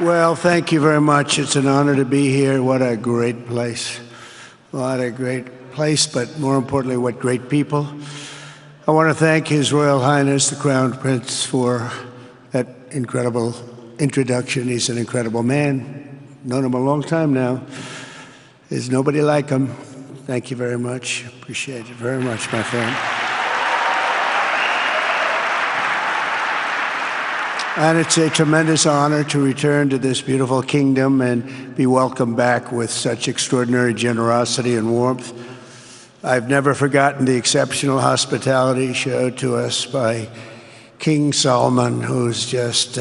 Well, thank you very much. It's an honor to be here. What a great place. What a great place, but more importantly, what great people. I want to thank His Royal Highness, the Crown Prince, for that incredible introduction. He's an incredible man. Known him a long time now. There's nobody like him. Thank you very much. Appreciate it very much, my friend. And it's a tremendous honor to return to this beautiful kingdom and be welcomed back with such extraordinary generosity and warmth. I've never forgotten the exceptional hospitality showed to us by King Solomon, who's just,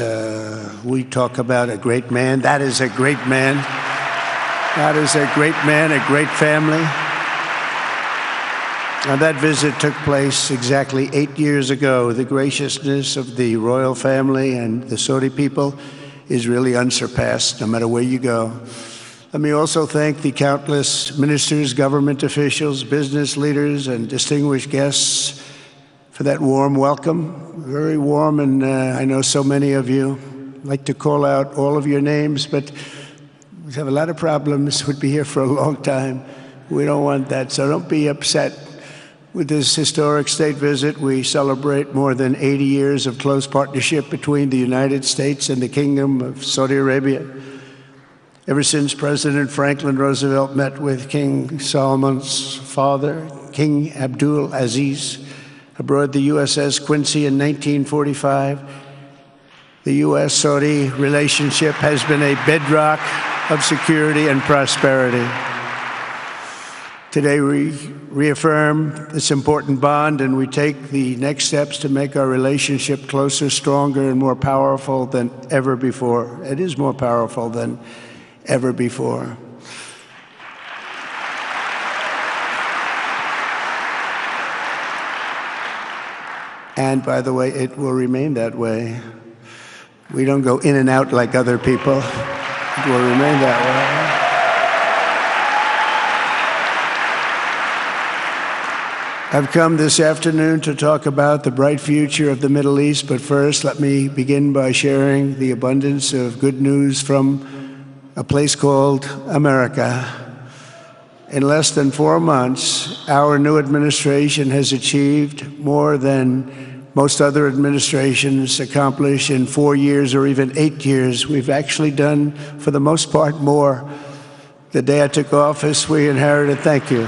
we talk about a great man. That is a great man. That is a great man, a great family. And that visit took place exactly 8 years ago. The graciousness of the royal family and the Saudi people is really unsurpassed, no matter where you go. Let me also thank the countless ministers, government officials, business leaders, and distinguished guests for that warm welcome. Very warm, and I know so many of you. I'd like to call out all of your names, but we have a lot of problems. We'd be here for a long time. We don't want that, so don't be upset. With this historic state visit, we celebrate more than 80 years of close partnership between the United States and the Kingdom of Saudi Arabia. Ever since President Franklin Roosevelt met with King Solomon's father, King Abdul Aziz, aboard the USS Quincy in 1945, the U.S.-Saudi relationship has been a bedrock of security and prosperity. Today we reaffirm this important bond, and we take the next steps to make our relationship closer, stronger, and more powerful than ever before. It is more powerful than ever before. And by the way, it will remain that way. We don't go in and out like other people. It will remain that way. I've come this afternoon to talk about the bright future of the Middle East, but first let me begin by sharing the abundance of good news from a place called America. In less than 4 months, our new administration has achieved more than most other administrations accomplish in 4 years or even 8 years. We've actually done, for the most part, more. The day I took office, we inherited, thank you.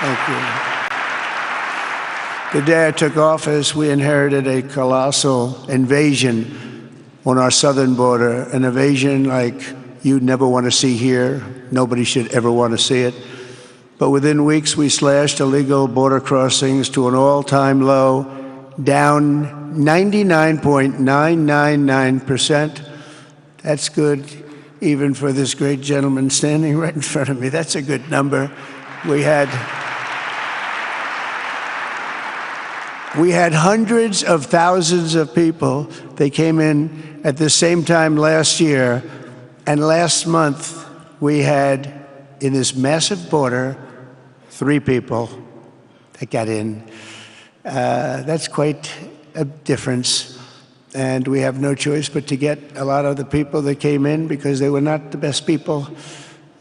Thank you. The day I took office, we inherited a colossal invasion on our southern border, an invasion like you'd never want to see here. Nobody should ever want to see it. But within weeks, we slashed illegal border crossings to an all-time low, down 99.999%. That's good, even for this great gentleman standing right in front of me. That's a good number. We had hundreds of thousands of people. They came in at the same time last year, and last month we had, in this massive border, 3 people that got in. That's quite a difference, and we have no choice but to get a lot of the people that came in because they were not the best people.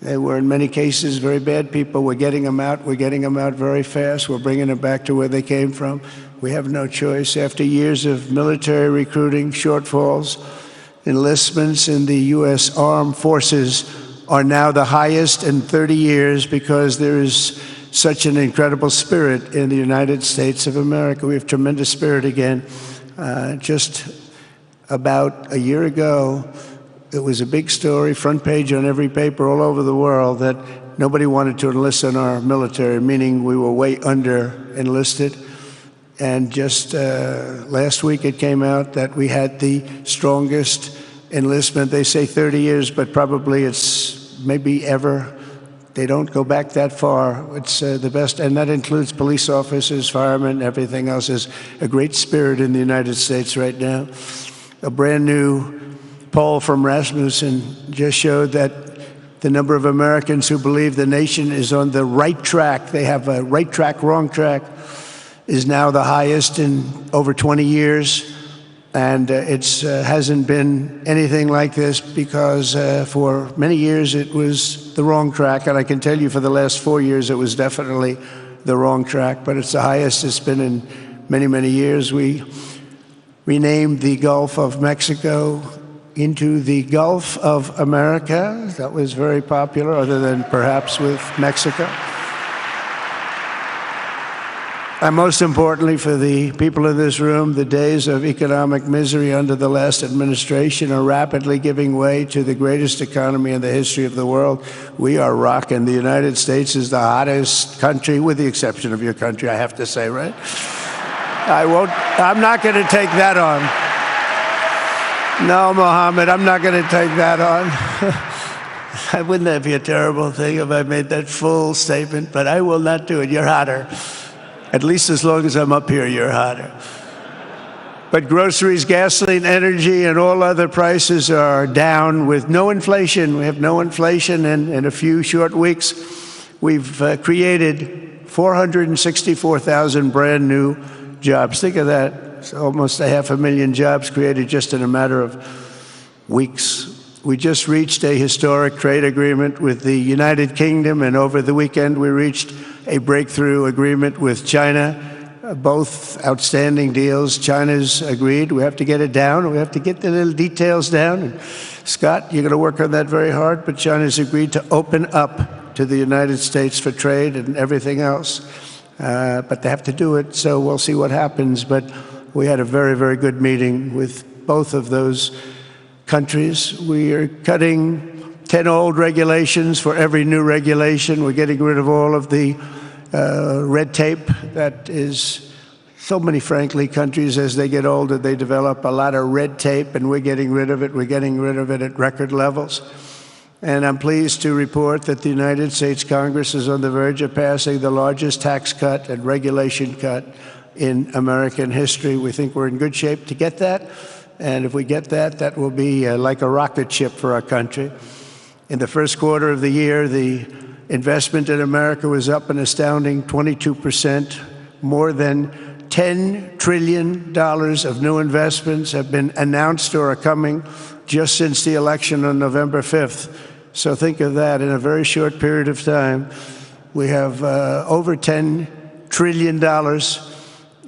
They were, in many cases, very bad people. We're getting them out. We're getting them out very fast. We're bringing them back to where they came from. We have no choice. After years of military recruiting shortfalls, enlistments in the U.S. Armed Forces are now the highest in 30 years because there is such an incredible spirit in the United States of America. We have tremendous spirit again. Just about a year ago, it was a big story, front page on every paper all over the world, that nobody wanted to enlist in our military, meaning we were way under enlisted. And just last week it came out that we had the strongest enlistment. They say 30 years, but probably it's maybe ever. They don't go back that far. It's the best, and that includes police officers, firemen, everything else. Is a great spirit in the United States right now. A brand new poll from Rasmussen just showed that the number of Americans who believe the nation is on the right track, they have a right track, wrong track, is now the highest in over 20 years. And it hasn't been anything like this because for many years it was the wrong track. And I can tell you for the last 4 years it was definitely the wrong track, but it's the highest it's been in many, many years. We renamed the Gulf of Mexico into the Gulf of America. That was very popular, other than perhaps with Mexico. And most importantly for the people in this room, the days of economic misery under the last administration are rapidly giving way to the greatest economy in the history of the world. We are rocking. The United States is the hottest country, with the exception of your country, I have to say, right? I'm not going to take that on. No, Mohammed, I'm not going to take that on. Wouldn't that be a terrible thing if I made that full statement? But I will not do it. You're hotter. At least as long as I'm up here, you're hotter. But groceries, gasoline, energy, and all other prices are down with no inflation. We have no inflation, and in a few short weeks, we've created 464,000 brand new jobs. Think of that. It's almost 500,000 jobs created just in a matter of weeks. We just reached a historic trade agreement with the United Kingdom, and over the weekend we reached a breakthrough agreement with China. Both outstanding deals. China's agreed. We have to get it down. We have to get the little details down. And Scott, you're going to work on that very hard, but China's agreed to open up to the United States for trade and everything else. But they have to do it, so we'll see what happens. But we had a very, very good meeting with both of those countries. We are cutting 10 old regulations for every new regulation. We're getting rid of all of the red tape that is so many, frankly, countries, as they get older, they develop a lot of red tape, and we're getting rid of it. We're getting rid of it at record levels. And I'm pleased to report that the United States Congress is on the verge of passing the largest tax cut and regulation cut in American history. We think we're in good shape to get that. And if we get that, that will be like a rocket ship for our country. In the first quarter of the year, the investment in America was up an astounding 22%. More than $10 trillion of new investments have been announced or are coming just since the election on November 5th. So think of that. In a very short period of time, we have over $10 trillion,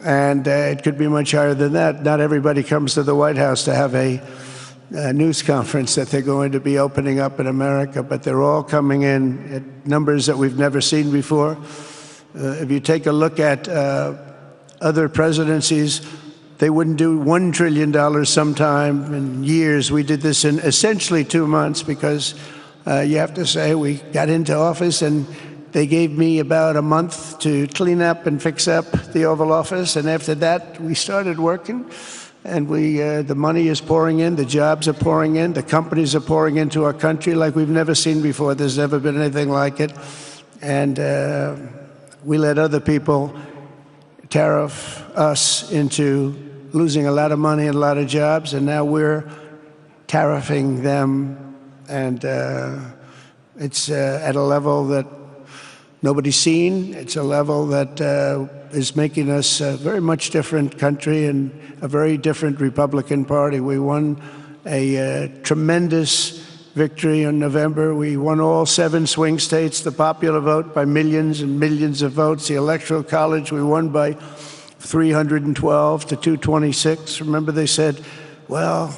and it could be much higher than that. Not everybody comes to the White House to have a news conference that they're going to be opening up in America, but they're all coming in at numbers that we've never seen before. If you take a look at other presidencies, they wouldn't do $1 trillion sometime in years. We did this in essentially 2 months because you have to say we got into office and they gave me about a month to clean up and fix up the Oval Office, and after that we started working. And the money is pouring in, the jobs are pouring in, the companies are pouring into our country like we've never seen before. There's never been anything like it. And we let other people tariff us into losing a lot of money and a lot of jobs, and now we're tariffing them. And it's at a level that nobody's seen. It's a level that is making us a very much different country and a very different Republican Party. We won a tremendous victory in November. We won all 7 swing states, the popular vote by millions and millions of votes. The Electoral College, we won by 312 to 226. Remember, they said, well,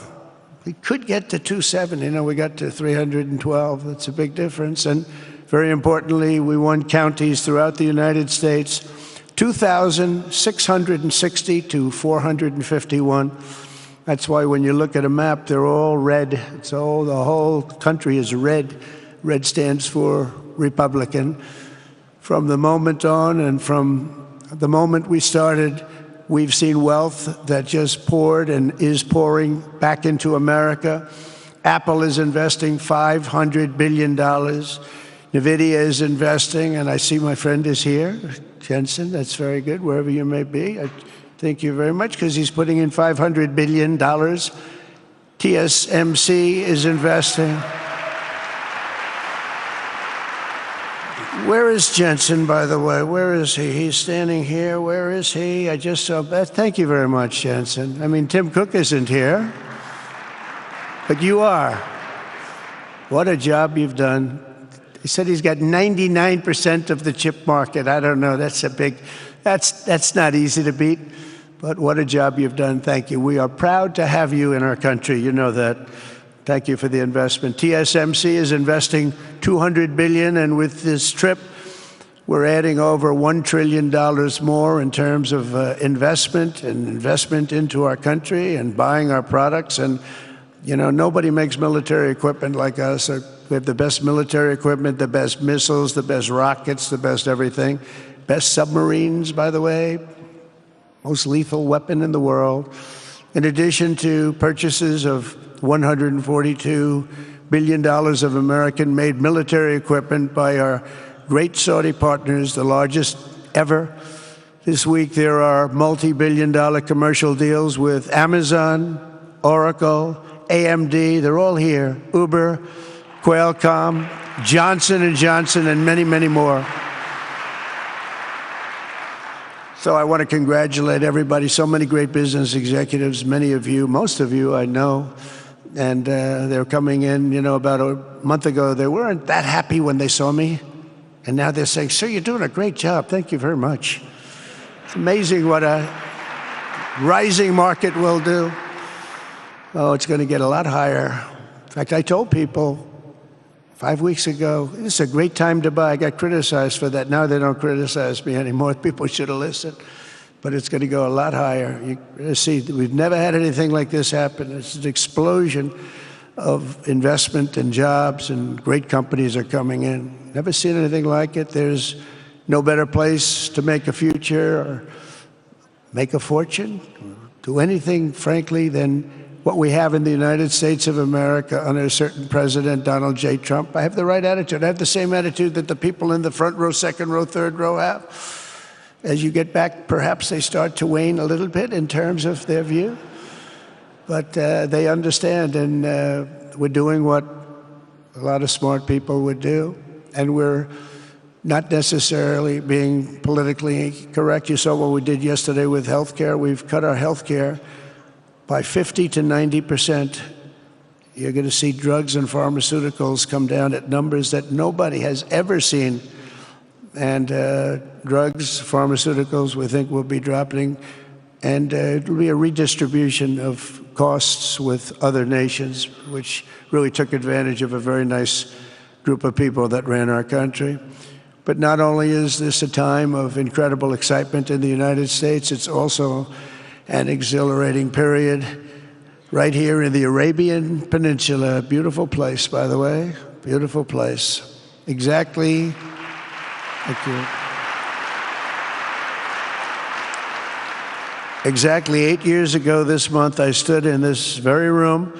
we could get to 270. No, we got to 312. That's a big difference. And very importantly, we won counties throughout the United States, 2,660 to 451. That's why when you look at a map, they're all red. The whole country is red. Red stands for Republican. From the moment on and from the moment we started, we've seen wealth that just poured and is pouring back into America. Apple is investing $500 billion. NVIDIA is investing, and I see my friend is here, Jensen. That's very good, wherever you may be. I thank you very much, because he's putting in $500 billion. TSMC is investing. Where is Jensen, by the way? Where is he? He's standing here. Where is he? I just saw Beth. Thank you very much, Jensen. I mean, Tim Cook isn't here, but you are. What a job you've done. He said he's got 99% of the chip market. I don't know. That's not easy to beat, but what a job you've done. Thank you. We are proud to have you in our country. You know that. Thank you for the investment. TSMC is investing $200 billion, and with this trip, we're adding over $1 trillion more in terms of investment into our country and buying our products. And, you know, nobody makes military equipment like us. We have the best military equipment, the best missiles, the best rockets, the best everything. Best submarines, by the way. Most lethal weapon in the world. In addition to purchases of $142 billion of American-made military equipment by our great Saudi partners, the largest ever. This week there are multi-billion-dollar commercial deals with Amazon, Oracle, AMD, they're all here, Uber, Qualcomm, Johnson & Johnson, and many, many more. So I want to congratulate everybody, so many great business executives, many of you, most of you I know, and they're coming in, you know, about a month ago. They weren't that happy when they saw me, and now they're saying, sir, you're doing a great job. Thank you very much. It's amazing what a rising market will do. Oh, it's going to get a lot higher. In fact, I told people 5 weeks ago, this is a great time to buy. I got criticized for that. Now they don't criticize me anymore. People should have listened. But it's going to go a lot higher. You see, we've never had anything like this happen. It's an explosion of investment and jobs, and great companies are coming in. Never seen anything like it. There's no better place to make a future or make a fortune, do anything, frankly, than what we have in the United States of America under a certain President, Donald J. Trump. I have the right attitude. I have the same attitude that the people in the front row, second row, third row have. As you get back, perhaps they start to wane a little bit in terms of their view. But they understand, and we're doing what a lot of smart people would do. And we're not necessarily being politically correct. You saw what we did yesterday with health care. We've cut our health care by 50 to 90%. You're going to see drugs and pharmaceuticals come down at numbers that nobody has ever seen. And drugs, pharmaceuticals, we think will be dropping. And it will be a redistribution of costs with other nations, which really took advantage of a very nice group of people that ran our country. But not only is this a time of incredible excitement in the United States, it's also an exhilarating period right here in the Arabian Peninsula. Beautiful place, by the way, beautiful place. Exactly. Thank you. Exactly 8 years ago this month, I stood in this very room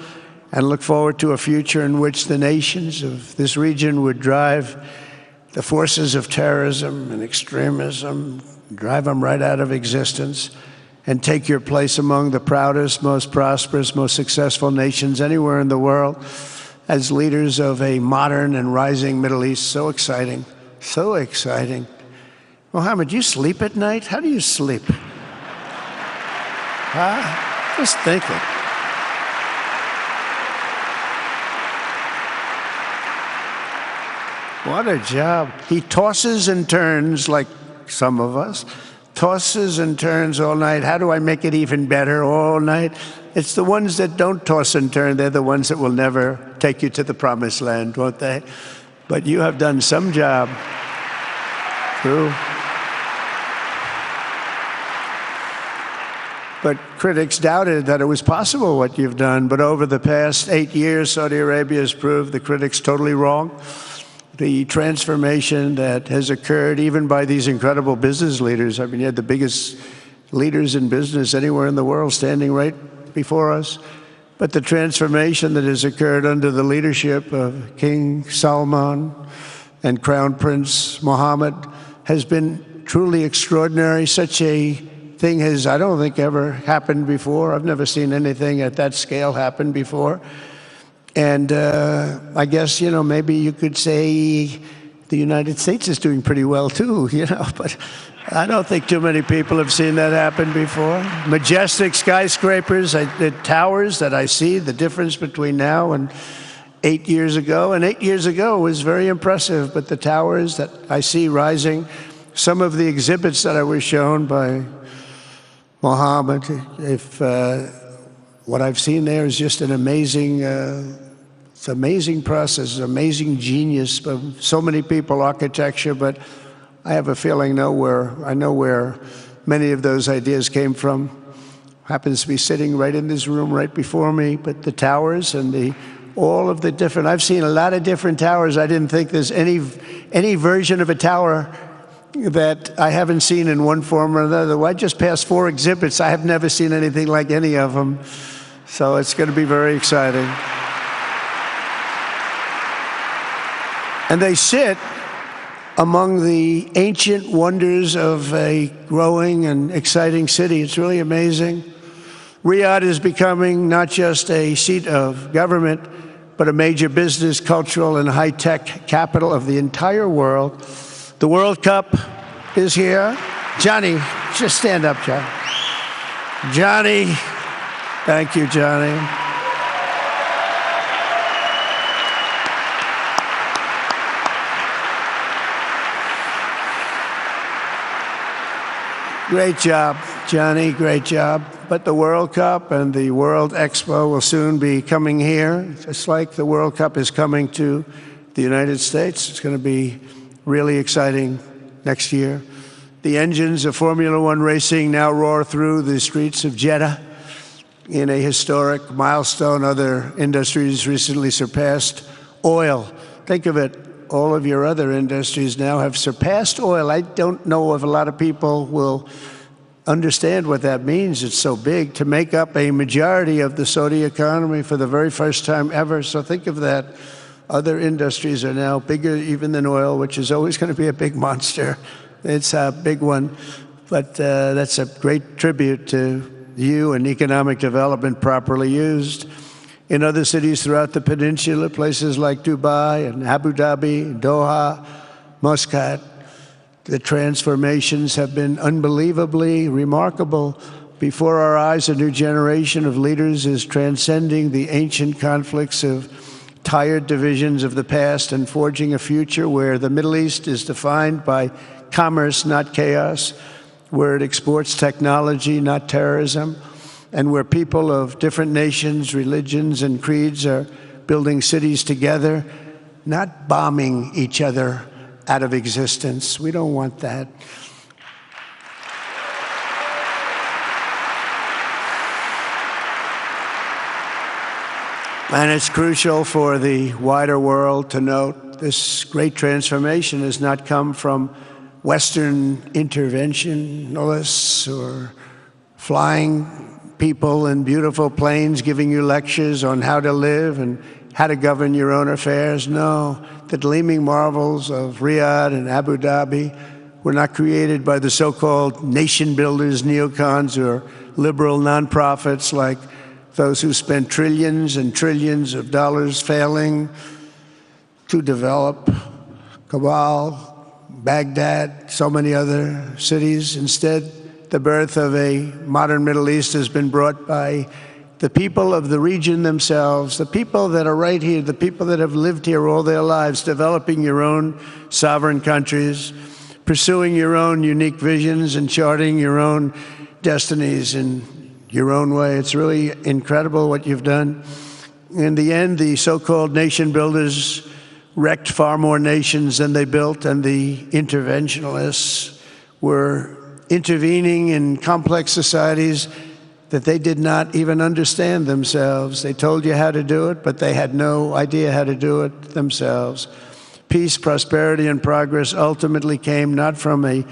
and looked forward to a future in which the nations of this region would drive the forces of terrorism and extremism, drive them right out of existence, and take your place among the proudest, most prosperous, most successful nations anywhere in the world as leaders of a modern and rising Middle East. So exciting. So exciting. Mohammed, you sleep at night? How do you sleep? Huh? Just thinking. What a job. He tosses and turns like some of us. Tosses and turns all night. How do I make it even better all night? It's the ones that don't toss and turn. They're the ones that will never take you to the promised land, won't they? But you have done some job. True. But critics doubted that it was possible what you've done. But over the past 8 years, Saudi Arabia has proved the critics totally wrong. The transformation that has occurred even by these incredible business leaders. I mean, you had the biggest leaders in business anywhere in the world standing right before us. But the transformation that has occurred under the leadership of King Salman and Crown Prince Mohammed has been truly extraordinary. Such a thing has, I don't think, ever happened before. I've never seen anything at that scale happen before. And I guess, you know, maybe you could say the United States is doing pretty well too, but I don't think too many people have seen that happen before. Majestic skyscrapers, the towers that I see, the difference between now and 8 years ago. And 8 years ago was very impressive, but the towers that I see rising, some of the exhibits that I was shown by Mohammed, what I've seen there is just an amazing, it's an amazing process, amazing genius of so many people, architecture, but I have a feeling I know where many of those ideas came from. Happens to be sitting right in this room right before me, but the towers and all of the different, I've seen a lot of different towers. I didn't think there's any version of a tower that I haven't seen in one form or another. Well, I just passed 4 exhibits. I have never seen anything like any of them. So it's going to be very exciting. And they sit among the ancient wonders of a growing and exciting city. It's really amazing. Riyadh is becoming not just a seat of government, but a major business, cultural, and high-tech capital of the entire world. The World Cup is here. Johnny, just stand up, John. Johnny, thank you, Johnny. Great job, Johnny, great job. But the World Cup and the World Expo will soon be coming here, just like the World Cup is coming to the United States. It's going to be really exciting next year. The engines of Formula One racing now roar through the streets of Jeddah in a historic milestone. Other industries recently surpassed oil. Think of it, all of your other industries now have surpassed oil. I don't know if a lot of people will understand what that means. It's so big, to make up a majority of the Saudi economy for the very first time ever. So think of that. Other industries are now bigger even than oil, which is always going to be a big monster. It's a big one. But that's a great tribute to you and economic development properly used. In other cities throughout the peninsula, places like Dubai and Abu Dhabi, Doha, Muscat, the transformations have been unbelievably remarkable. Before our eyes, a new generation of leaders is transcending the ancient conflicts of tired divisions of the past and forging a future where the Middle East is defined by commerce, not chaos, where it exports technology, not terrorism, and where people of different nations, religions, and creeds are building cities together, not bombing each other out of existence. We don't want that. And it's crucial for the wider world to note this great transformation has not come from Western interventionists or flying people in beautiful planes giving you lectures on how to live and how to govern your own affairs. No, the gleaming marvels of Riyadh and Abu Dhabi were not created by the so-called nation builders, neocons, or liberal nonprofits like those who spent trillions and trillions of dollars failing to develop Kabul, Baghdad, so many other cities. Instead, the birth of a modern Middle East has been brought by the people of the region themselves, the people that are right here, the people that have lived here all their lives, developing your own sovereign countries, pursuing your own unique visions and charting your own destinies in your own way. It's really incredible what you've done. In the end, the so-called nation builders wrecked far more nations than they built, and the interventionists were intervening in complex societies that they did not even understand themselves. They told you how to do it, but they had no idea how to do it themselves. Peace, prosperity, and progress ultimately came not from a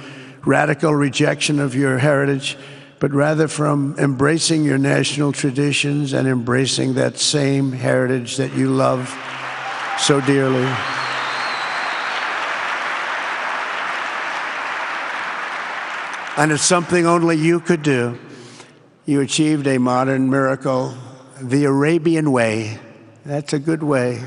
radical rejection of your heritage, but rather from embracing your national traditions and embracing that same heritage that you love so dearly. And it's something only you could do. You achieved a modern miracle, the Arabian way. That's a good way.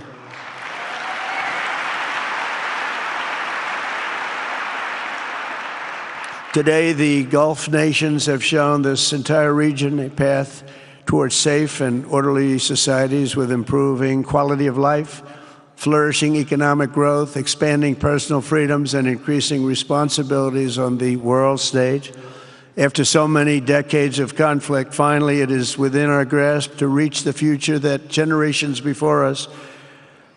Today, the Gulf nations have shown this entire region a path towards safe and orderly societies with improving quality of life, flourishing economic growth, expanding personal freedoms, and increasing responsibilities on the world stage. After so many decades of conflict, finally it is within our grasp to reach the future that generations before us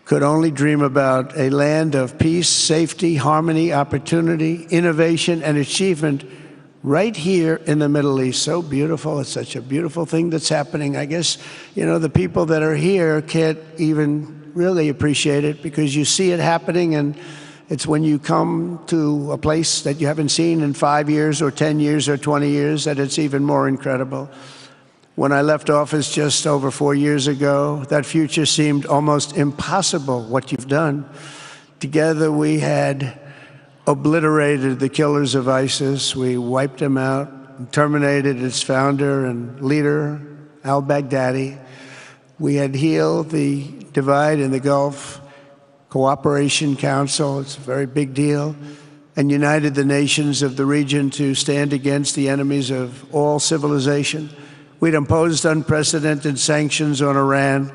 could only dream about, a land of peace, safety, harmony, opportunity, innovation, and achievement right here in the Middle East. So beautiful. It's such a beautiful thing that's happening. I guess, the people that are here can't even really appreciate it because you see it happening, and it's when you come to a place that you haven't seen in 5 years or 10 years or 20 years that it's even more incredible. When I left office just over 4 years ago, that future seemed almost impossible, what you've done. Together we had obliterated the killers of ISIS. We wiped them out, terminated its founder and leader, al-Baghdadi. We had healed the divide in the Gulf Cooperation Council, it's a very big deal, and united the nations of the region to stand against the enemies of all civilization. We'd imposed unprecedented sanctions on Iran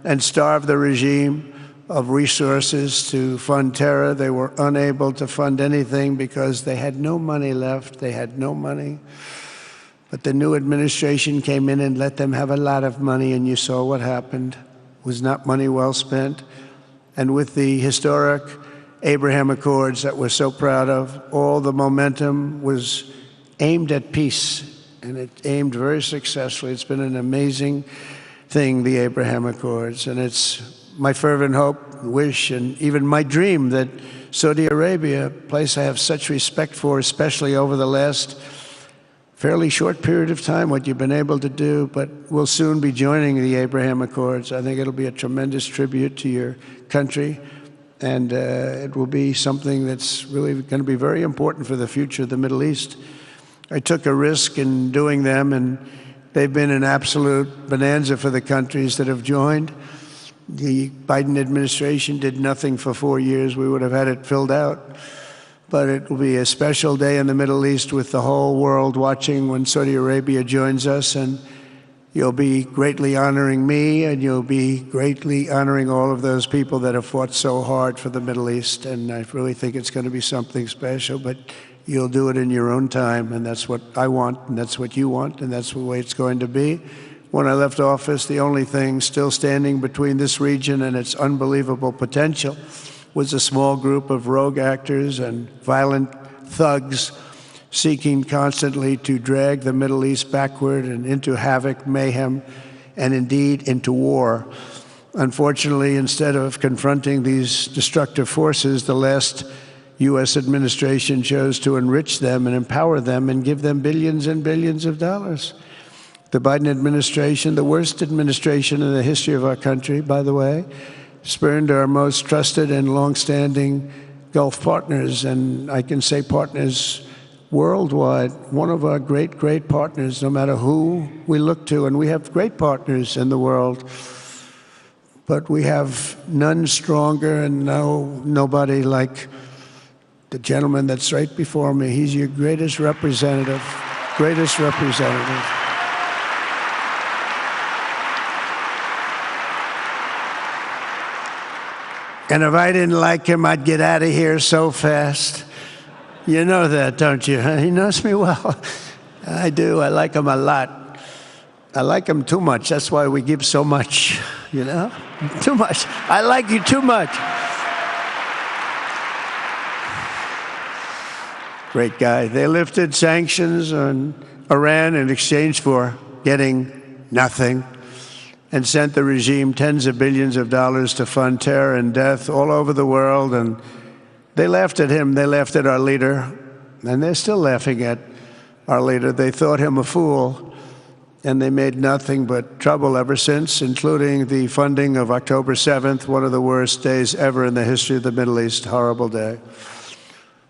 and starved the regime of resources to fund terror. They were unable to fund anything because they had no money left. They had no money. But the new administration came in and let them have a lot of money, and you saw what happened. It was not money well spent. And with the historic Abraham Accords that we're so proud of, all the momentum was aimed at peace. And it aimed very successfully. It's been an amazing thing, the Abraham Accords. And it's my fervent hope, wish, and even my dream that Saudi Arabia, a place I have such respect for, especially over the last fairly short period of time, what you've been able to do, but we'll soon be joining the Abraham Accords. I think it'll be a tremendous tribute to your country. And it will be something that's really going to be very important for the future of the Middle East. I took a risk in doing them, and they've been an absolute bonanza for the countries that have joined. The Biden administration did nothing for 4 years. We would have had it filled out. But it will be a special day in the Middle East with the whole world watching when Saudi Arabia joins us, and you'll be greatly honoring me, and you'll be greatly honoring all of those people that have fought so hard for the Middle East. And I really think it's going to be something special, but you'll do it in your own time, and that's what I want, and that's what you want, and that's the way it's going to be. When I left office, the only thing still standing between this region and its unbelievable potential was a small group of rogue actors and violent thugs seeking constantly to drag the Middle East backward and into havoc, mayhem, and indeed into war. Unfortunately, instead of confronting these destructive forces, the last U.S. administration chose to enrich them and empower them and give them billions and billions of dollars. The Biden administration, the worst administration in the history of our country, by the way, spurned our most trusted and longstanding Gulf partners, and I can say partners worldwide, one of our great, great partners, no matter who we look to, and we have great partners in the world, but we have none stronger and nobody like the gentleman that's right before me. He's your greatest representative, greatest representative. And if I didn't like him, I'd get out of here so fast. You know that, don't you? He knows me well. I do. I like him a lot. I like him too much. That's why we give so much, Too much. I like you too much. Great guy. They lifted sanctions on Iran in exchange for getting nothing, and sent the regime tens of billions of dollars to fund terror and death all over the world. And they laughed at him. They laughed at our leader. And they're still laughing at our leader. They thought him a fool. And they made nothing but trouble ever since, including the funding of October 7th, one of the worst days ever in the history of the Middle East. Horrible day.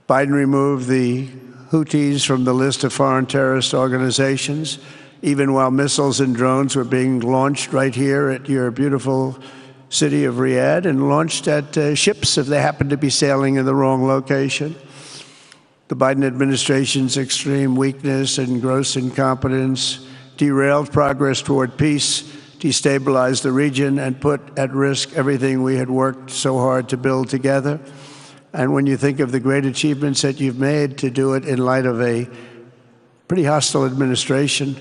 Biden removed the Houthis from the list of foreign terrorist organizations, even while missiles and drones were being launched right here at your beautiful city of Riyadh, and launched at ships if they happened to be sailing in the wrong location. The Biden administration's extreme weakness and gross incompetence derailed progress toward peace, destabilized the region, and put at risk everything we had worked so hard to build together. And when you think of the great achievements that you've made, to do it in light of a pretty hostile administration,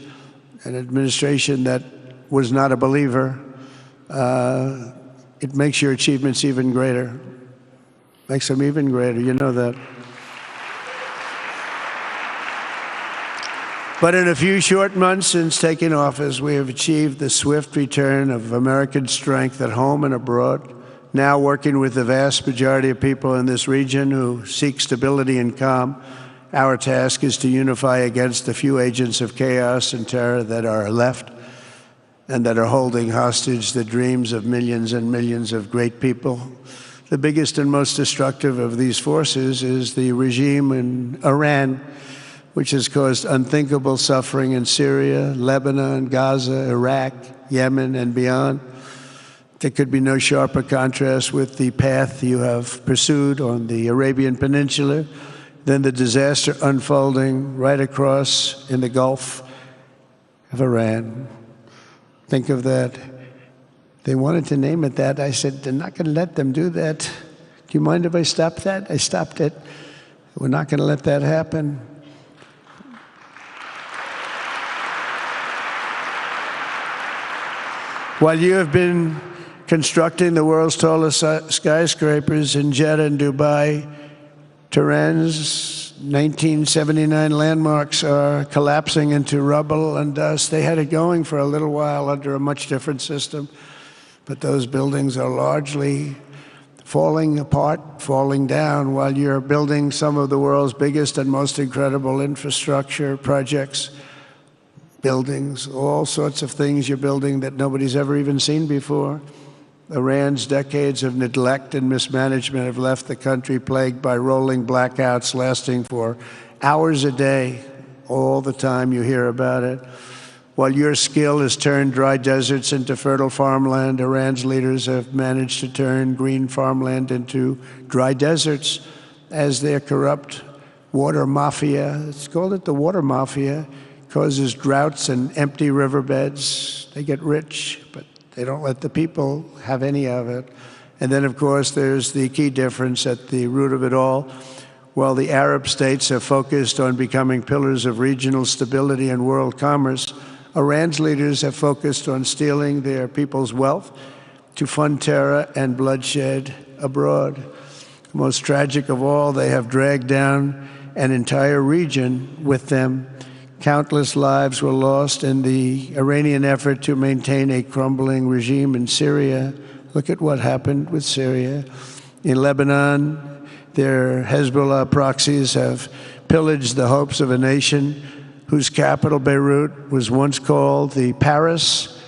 an administration that was not a believer, it makes your achievements even greater. Makes them even greater, you know that. But in a few short months since taking office, we have achieved the swift return of American strength at home and abroad, now working with the vast majority of people in this region who seek stability and calm. Our task is to unify against the few agents of chaos and terror that are left and that are holding hostage the dreams of millions and millions of great people. The biggest and most destructive of these forces is the regime in Iran, which has caused unthinkable suffering in Syria, Lebanon, Gaza, Iraq, Yemen, and beyond. There could be no sharper contrast with the path you have pursued on the Arabian Peninsula than the disaster unfolding right across in the Gulf of Iran. Think of that. They wanted to name it that. I said, they're not going to let them do that. Do you mind if I stop that? I stopped it. We're not going to let that happen. While you have been constructing the world's tallest skyscrapers in Jeddah and Dubai, Tehran's 1979 landmarks are collapsing into rubble and dust. They had it going for a little while under a much different system, but those buildings are largely falling apart, falling down, while you're building some of the world's biggest and most incredible infrastructure projects. Buildings, all sorts of things you're building that nobody's ever even seen before. Iran's decades of neglect and mismanagement have left the country plagued by rolling blackouts lasting for hours a day. All the time you hear about it. While your skill has turned dry deserts into fertile farmland, Iran's leaders have managed to turn green farmland into dry deserts as their corrupt water mafia, it's called it the water mafia, causes droughts and empty riverbeds. They get rich, but they don't let the people have any of it. And then, of course, there's the key difference at the root of it all. While the Arab states have focused on becoming pillars of regional stability and world commerce, Iran's leaders have focused on stealing their people's wealth to fund terror and bloodshed abroad. Most tragic of all, they have dragged down an entire region with them. Countless lives were lost in the Iranian effort to maintain a crumbling regime in Syria. Look at what happened with Syria. In Lebanon, their Hezbollah proxies have pillaged the hopes of a nation whose capital, Beirut, was once called the Paris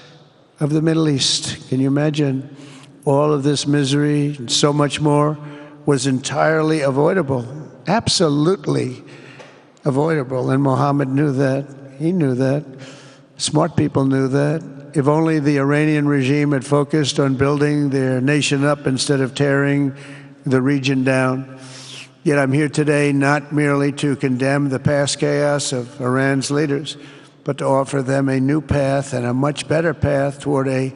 of the Middle East. Can you imagine? All of this misery and so much more was entirely avoidable, absolutely avoidable, and Mohammed knew that. He knew that. Smart people knew that. If only the Iranian regime had focused on building their nation up instead of tearing the region down. Yet I'm here today not merely to condemn the past chaos of Iran's leaders, but to offer them a new path and a much better path toward a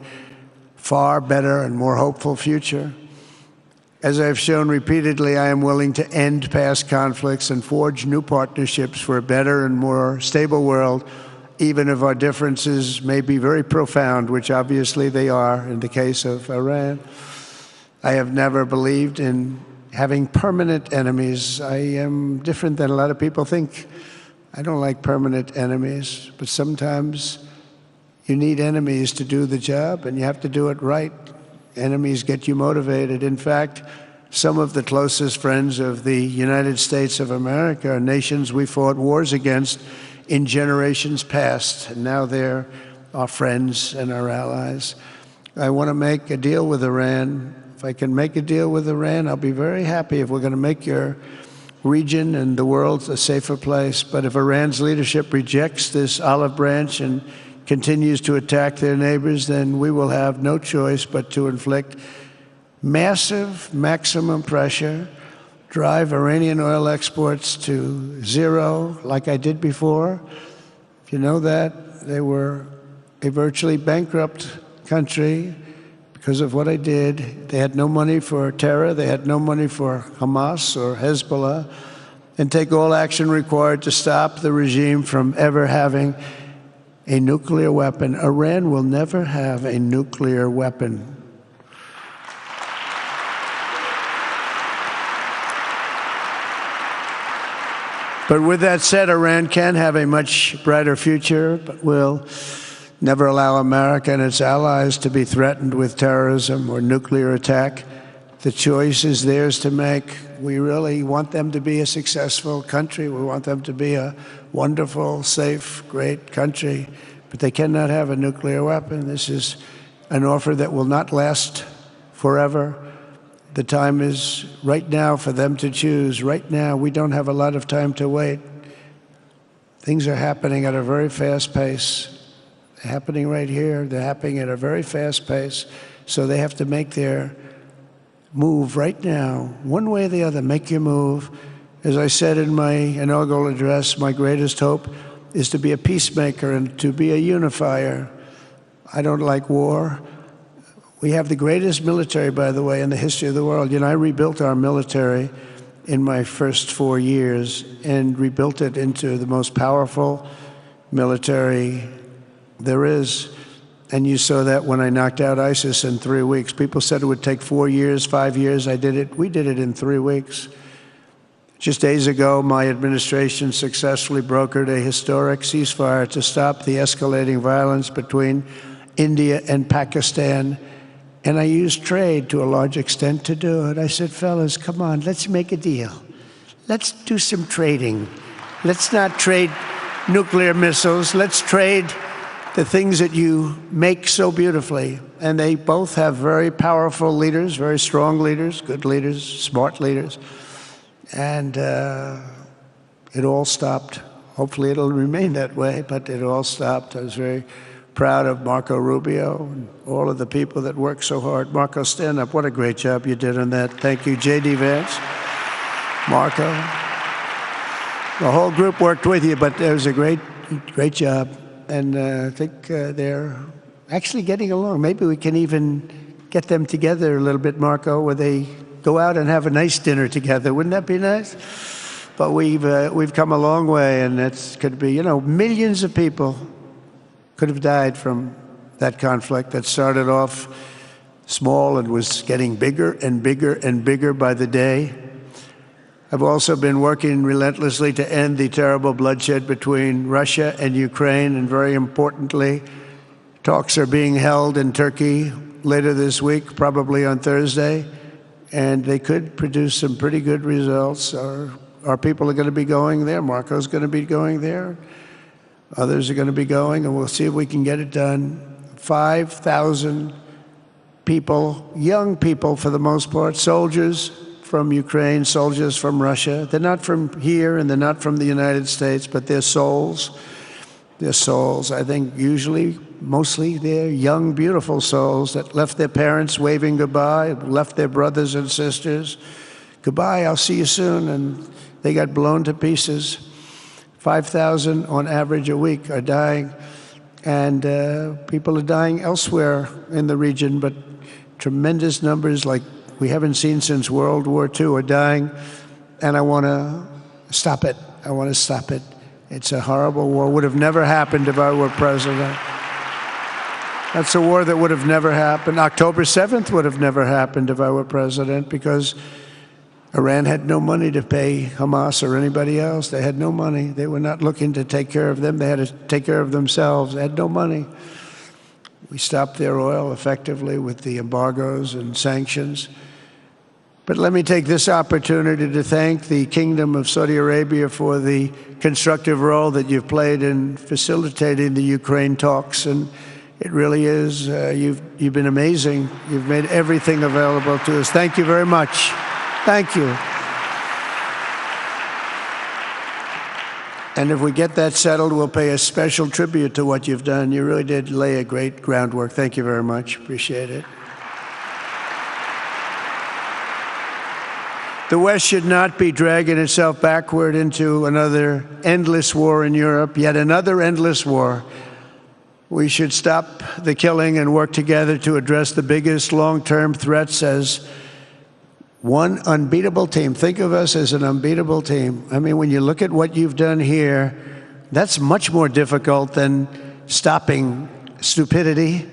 far better and more hopeful future. As I've shown repeatedly, I am willing to end past conflicts and forge new partnerships for a better and more stable world, even if our differences may be very profound, which obviously they are in the case of Iran. I have never believed in having permanent enemies. I am different than a lot of people think. I don't like permanent enemies, but sometimes you need enemies to do the job, and you have to do it right. Enemies get you motivated. In fact, some of the closest friends of the United States of America are nations we fought wars against in generations past, and now they're our friends and our allies. I want to make a deal with Iran. If I can make a deal with Iran, I'll be very happy if we're going to make your region and the world a safer place. But if Iran's leadership rejects this olive branch and continues to attack their neighbors, then we will have no choice but to inflict massive, maximum pressure, drive Iranian oil exports to zero like I did before. If you know that, they were a virtually bankrupt country because of what I did. They had no money for terror. They had no money for Hamas or Hezbollah, and take all action required to stop the regime from ever having a nuclear weapon. Iran will never have a nuclear weapon. But with that said, Iran can have a much brighter future, but will never allow America and its allies to be threatened with terrorism or nuclear attack. The choice is theirs to make. We really want them to be a successful country. We want them to be a wonderful, safe, great country, but they cannot have a nuclear weapon. This is an offer that will not last forever. The time is right now for them to choose. Right now, we don't have a lot of time to wait. Things are happening at a very fast pace. They're happening right here. They're happening at a very fast pace. So they have to make their move right now, one way or the other. Make your move. As I said in my inaugural address, my greatest hope is to be a peacemaker and to be a unifier. I don't like war. We have the greatest military, by the way, in the history of the world. You know, I rebuilt our military in my first 4 years and rebuilt it into the most powerful military there is. And you saw that when I knocked out ISIS in 3 weeks. People said it would take 4 years, 5 years. I did it. We did it in 3 weeks. Just days ago, my administration successfully brokered a historic ceasefire to stop the escalating violence between India and Pakistan. And I used trade to a large extent to do it. I said, fellas, come on, let's make a deal. Let's do some trading. Let's not trade nuclear missiles. Let's trade the things that you make so beautifully. And they both have very powerful leaders, very strong leaders, good leaders, smart leaders. And it all stopped. Hopefully it'll remain that way, but it all stopped. I was very proud of Marco Rubio and all of the people that worked so hard. Marco, stand up. What a great job you did on that. Thank you, J.D. Vance, Marco. The whole group worked with you, but it was a great job. And I think they're actually getting along. Maybe we can even get them together a little bit, Marco, where they go out and have a nice dinner together. Wouldn't that be nice? But we've come a long way, and it could be, you know, millions of people could have died from that conflict that started off small and was getting bigger and bigger and bigger by the day. I've also been working relentlessly to end the terrible bloodshed between Russia and Ukraine, and very importantly, talks are being held in Turkey later this week, probably on Thursday, and they could produce some pretty good results. Our people are going to be going there. Marco's going to be going there. Others are going to be going, and we'll see if we can get it done. 5,000 people, young people for the most part, soldiers from Ukraine, soldiers from Russia. They're not from here and they're not from the United States, but they're souls. They're souls. I think usually, mostly, they're young, beautiful souls that left their parents waving goodbye, left their brothers and sisters. Goodbye, I'll see you soon. And they got blown to pieces. 5,000 on average a week are dying, and people are dying elsewhere in the region, but tremendous numbers like we haven't seen since World War II are dying, and I want to stop it. I want to stop it. It's a horrible war. Would have never happened if I were president. That's a war that would have never happened. October 7th would have never happened if I were president, because Iran had no money to pay Hamas or anybody else. They had no money. They were not looking to take care of them. They had to take care of themselves. They had no money. We stopped their oil effectively with the embargoes and sanctions. But let me take this opportunity to thank the Kingdom of Saudi Arabia for the constructive role that you've played in facilitating the Ukraine talks. And it really is, you've been amazing. You've made everything available to us. Thank you very much. Thank you. And if we get that settled, we'll pay a special tribute to what you've done. You really did lay a great groundwork. Thank you very much. Appreciate it. The West should not be dragging itself backward into another endless war in Europe, yet another endless war. We should stop the killing and work together to address the biggest long-term threats as one unbeatable team. Think of us as an unbeatable team. I mean, when you look at what you've done here, that's much more difficult than stopping stupidity.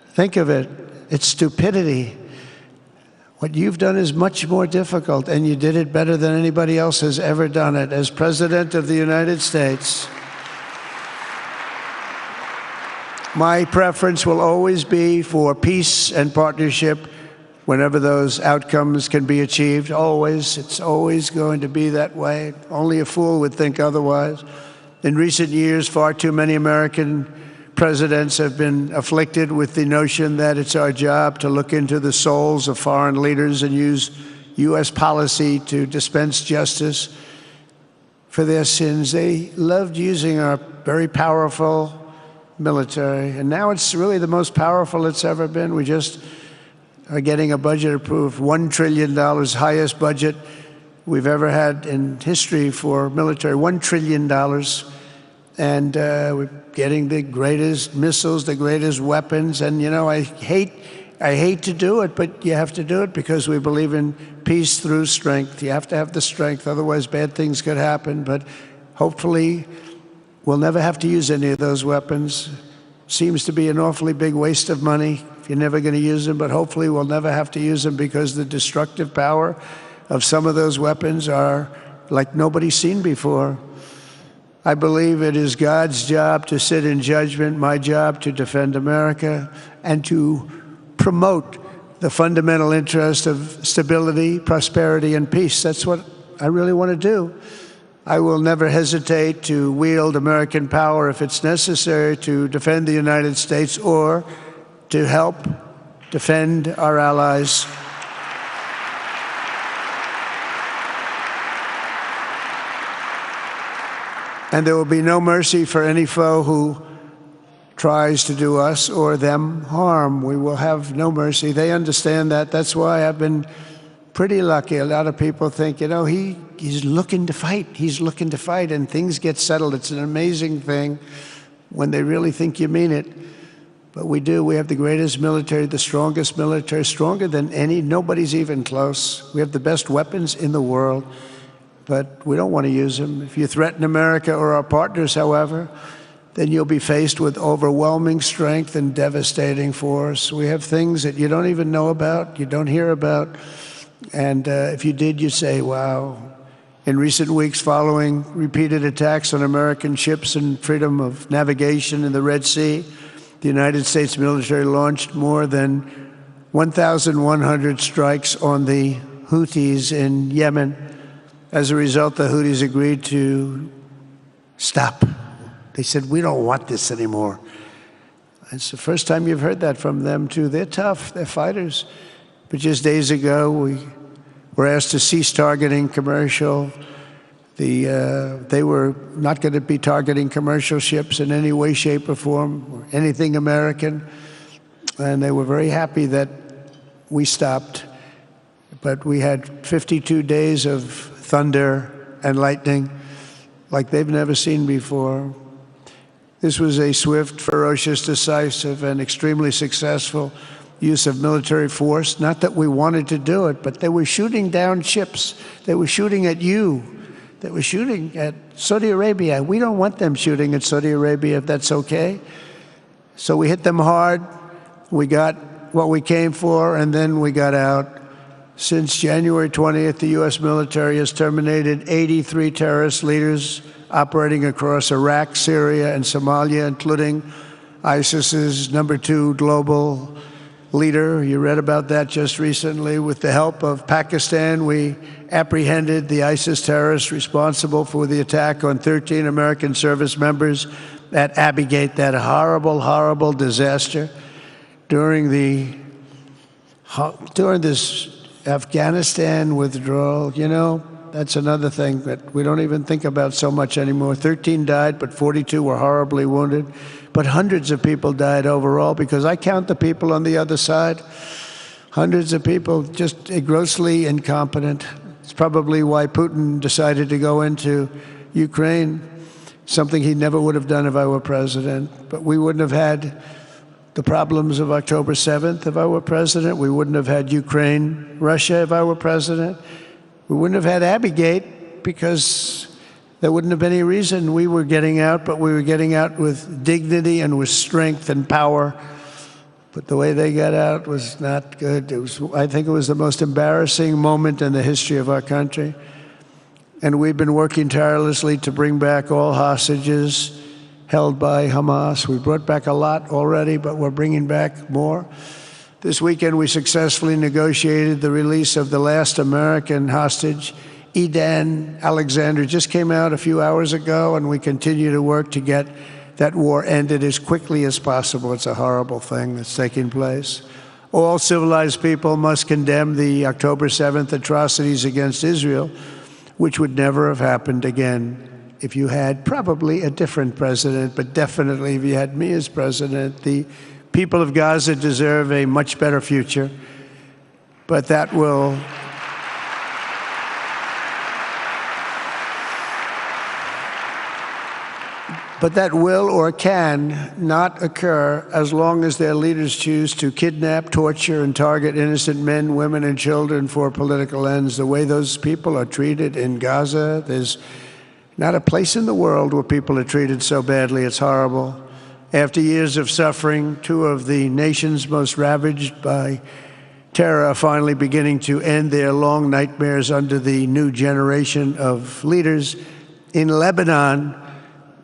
Think of it. It's stupidity. What you've done is much more difficult, and you did it better than anybody else has ever done it. As President of the United States, my preference will always be for peace and partnership whenever those outcomes can be achieved. Always. It's always going to be that way. Only a fool would think otherwise. In recent years, far too many American presidents have been afflicted with the notion that it's our job to look into the souls of foreign leaders and use U.S. policy to dispense justice for their sins. They loved using our very powerful military, and now it's really the most powerful it's ever been. We just are getting a budget approved, $1 trillion, highest budget we've ever had in history for military, $1 trillion. And we're getting the greatest missiles, the greatest weapons. And, you know, I hate to do it, but you have to do it because we believe in peace through strength. You have to have the strength, otherwise bad things could happen. But hopefully we'll never have to use any of those weapons. Seems to be an awfully big waste of money if you're never going to use them, but hopefully we'll never have to use them because the destructive power of some of those weapons are like nobody's seen before. I believe it is God's job to sit in judgment, my job to defend America and to promote the fundamental interest of stability, prosperity, and peace. That's what I really want to do. I will never hesitate to wield American power if it's necessary to defend the United States or to help defend our allies. And there will be no mercy for any foe who tries to do us or them harm. We will have no mercy. They understand that. That's why I've been pretty lucky. A lot of people think, you know, he's looking to fight. He's looking to fight, and things get settled. It's an amazing thing when they really think you mean it. But we do. We have the greatest military, the strongest military, stronger than any. Nobody's even close. We have the best weapons in the world, but we don't want to use them. If you threaten America or our partners, however, then you'll be faced with overwhelming strength and devastating force. We have things that you don't even know about, you don't hear about. And if you did, you'd say, wow. In recent weeks, following repeated attacks on American ships and freedom of navigation in the Red Sea, the United States military launched more than 1,100 strikes on the Houthis in Yemen. As a result, the Houthis agreed to stop. They said, we don't want this anymore. It's the first time you've heard that from them, too. They're tough. They're fighters. But just days ago, we were asked to cease targeting commercial. They were not going to be targeting commercial ships in any way, shape, or form, or anything American. And they were very happy that we stopped. But we had 52 days of thunder and lightning like they've never seen before. This was a swift, ferocious, decisive, and extremely successful use of military force. Not that we wanted to do it, but they were shooting down ships. They were shooting at you. They were shooting at Saudi Arabia. We don't want them shooting at Saudi Arabia, if that's okay. So we hit them hard. We got what we came for, and then we got out. Since January 20th, the U.S. military has terminated 83 terrorist leaders operating across Iraq, Syria, and Somalia, including ISIS's #2 global leader. You read about that just recently. With the help of Pakistan, we apprehended the ISIS terrorists responsible for the attack on 13 American service members at Abbey Gate, that horrible, horrible disaster. During this Afghanistan withdrawal, you know, that's another thing that we don't even think about so much anymore. 13 died, but 42 were horribly wounded. But hundreds of people died overall, because I count the people on the other side. Hundreds of people just grossly incompetent. It's probably why Putin decided to go into Ukraine, something he never would have done if I were president. But we wouldn't have had the problems of October 7th if I were president. We wouldn't have had Ukraine, Russia if I were president. We wouldn't have had Abbey-gate because there wouldn't have been any reason we were getting out, but we were getting out with dignity and with strength and power. But the way they got out was not good. I think it was the most embarrassing moment in the history of our country. And we've been working tirelessly to bring back all hostages held by Hamas. We brought back a lot already, but we're bringing back more. This weekend, we successfully negotiated the release of the last American hostage, Edan Alexander. Just came out a few hours ago, and we continue to work to get that war ended as quickly as possible. It's a horrible thing that's taking place. All civilized people must condemn the October 7th atrocities against Israel, which would never have happened again if you had probably a different president, but definitely if you had me as president. The people of Gaza deserve a much better future, but that will or can not occur as long as their leaders choose to kidnap, torture, and target innocent men, women, and children for political ends. The way those people are treated in Gaza, there's not a place in the world where people are treated so badly. It's horrible. After years of suffering, two of the nations most ravaged by terror are finally beginning to end their long nightmares under the new generation of leaders. In Lebanon,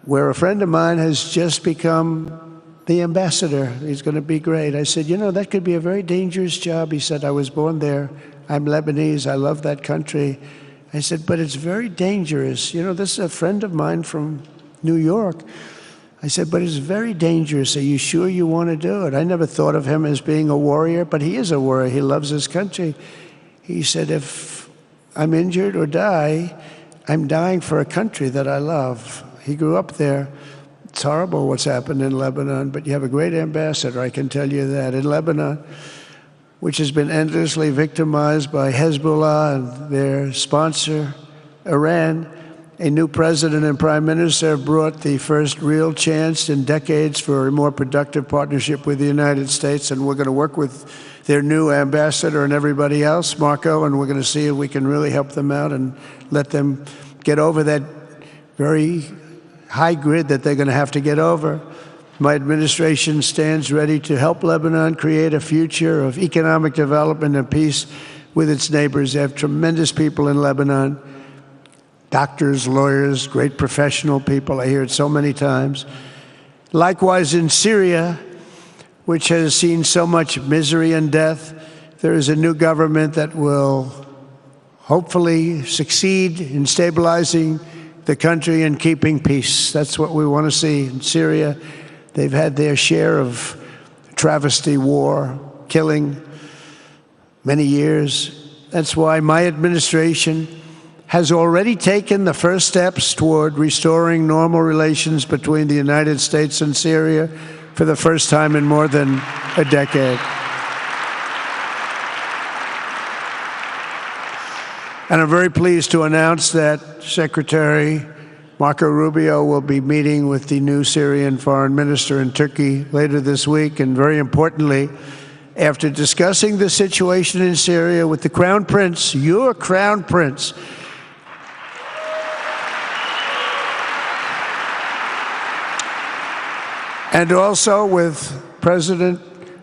where a friend of mine has just become the ambassador. He's going to be great. I said, you know, that could be a very dangerous job. He said, I was born there. I'm Lebanese. I love that country. I said, but it's very dangerous. You know, this is a friend of mine from New York. I said, but it's very dangerous. Are you sure you want to do it? I never thought of him as being a warrior, but he is a warrior. He loves his country. He said, if I'm injured or die, I'm dying for a country that I love. He grew up there. It's horrible what's happened in Lebanon, but you have a great ambassador, I can tell you that. In Lebanon, which has been endlessly victimized by Hezbollah and their sponsor, Iran, a new president and prime minister have brought the first real chance in decades for a more productive partnership with the United States, and we're going to work with their new ambassador and everybody else, Marco, and we're going to see if we can really help them out and let them get over that very high grid that they're going to have to get over. My administration stands ready to help Lebanon create a future of economic development and peace with its neighbors. They have tremendous people in Lebanon, doctors, lawyers, great professional people. I hear it so many times. Likewise, in Syria, which has seen so much misery and death, there is a new government that will hopefully succeed in stabilizing the country and keeping peace. That's what we want to see in Syria. They've had their share of travesty, war, killing, many years. That's why my administration has already taken the first steps toward restoring normal relations between the United States and Syria for the first time in more than a decade. And I'm very pleased to announce that Secretary Marco Rubio will be meeting with the new Syrian foreign minister in Turkey later this week. And very importantly, after discussing the situation in Syria with the Crown Prince, your Crown Prince, and also with President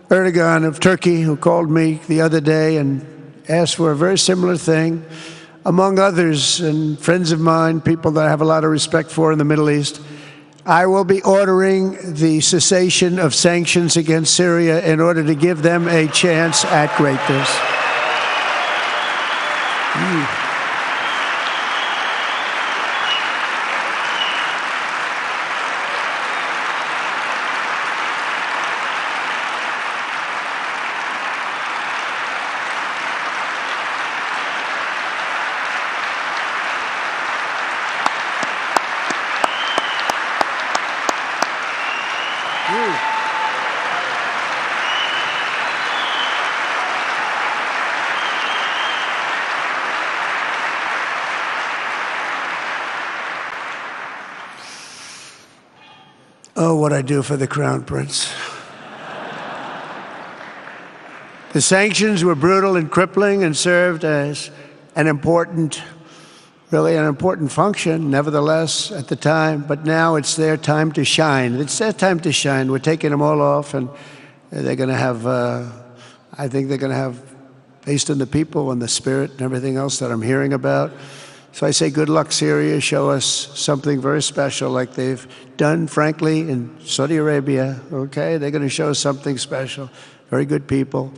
Erdogan of Turkey, who called me the other day and asked for a very similar thing, among others, and friends of mine, people that I have a lot of respect for in the Middle East. I will be ordering the cessation of sanctions against Syria in order to give them a chance at greatness. Oh, what I do for the Crown Prince. The sanctions were brutal and crippling and served as an important function, nevertheless, at the time. But now it's their time to shine. It's their time to shine. We're taking them all off, and they're going to have, I think they're going to have, based on the people and the spirit and everything else that I'm hearing about. So I say good luck, Syria. Show us something very special like they've done, frankly, in Saudi Arabia. Okay? They're going to show us something special. Very good people.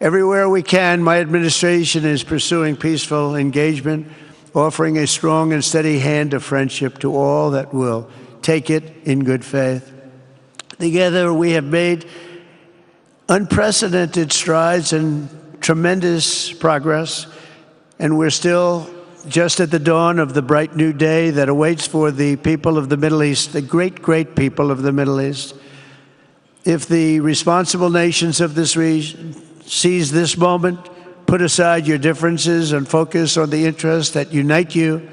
Everywhere we can, my administration is pursuing peaceful engagement, offering a strong and steady hand of friendship to all that will take it in good faith. Together, we have made unprecedented strides and tremendous progress, and we're still just at the dawn of the bright new day that awaits for the people of the Middle East, the great, great people of the Middle East. If the responsible nations of this region seize this moment, put aside your differences and focus on the interests that unite you,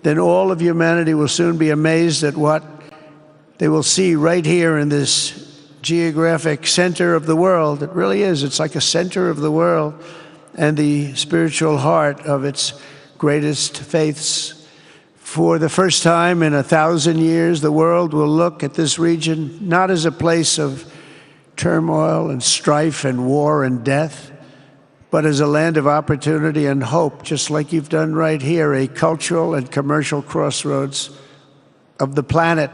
then all of humanity will soon be amazed at what they will see right here in this geographic center of the world. It really is. It's like a center of the world and the spiritual heart of its greatest faiths. For the first time in 1,000 years, the world will look at this region not as a place of turmoil and strife and war and death, but as a land of opportunity and hope, just like you've done right here, a cultural and commercial crossroads of the planet.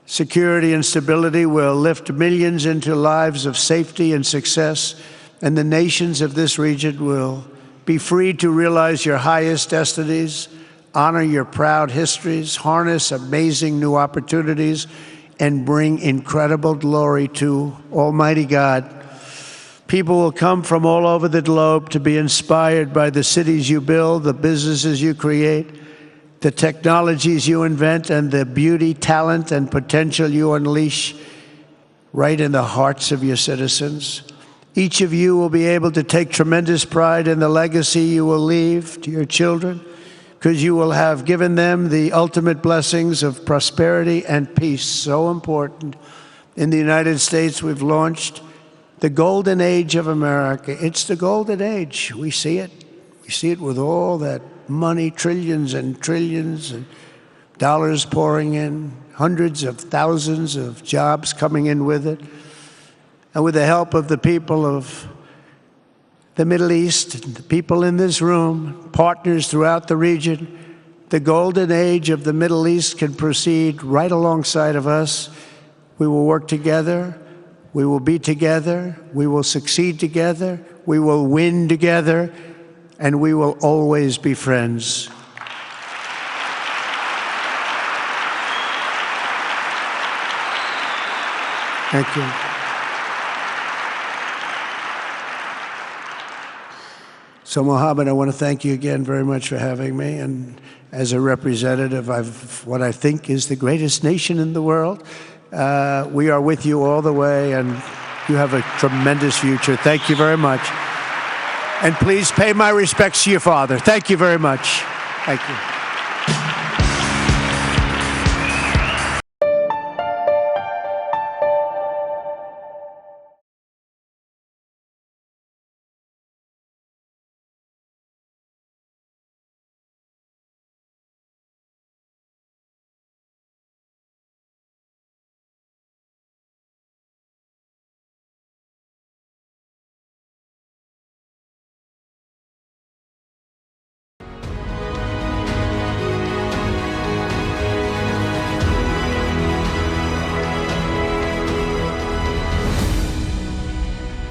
Security and stability will lift millions into lives of safety and success, and the nations of this region will be free to realize your highest destinies, honor your proud histories, harness amazing new opportunities, and bring incredible glory to Almighty God. People will come from all over the globe to be inspired by the cities you build, the businesses you create, the technologies you invent, and the beauty, talent, and potential you unleash right in the hearts of your citizens. Each of you will be able to take tremendous pride in the legacy you will leave to your children, because you will have given them the ultimate blessings of prosperity and peace. So important. In the United States, we've launched the golden age of America. It's the golden age. We see it. We see it with all that money, trillions and trillions of dollars pouring in, hundreds of thousands of jobs coming in with it. And with the help of the people of the Middle East, the people in this room, partners throughout the region, the golden age of the Middle East can proceed right alongside of us. We will work together. We will be together. We will succeed together. We will win together. And we will always be friends. Thank you. So, Mohammed, I want to thank you again very much for having me. And as a representative of what I think is the greatest nation in the world, we are with you all the way, and you have a tremendous future. Thank you very much. And please pay my respects to your father. Thank you very much. Thank you.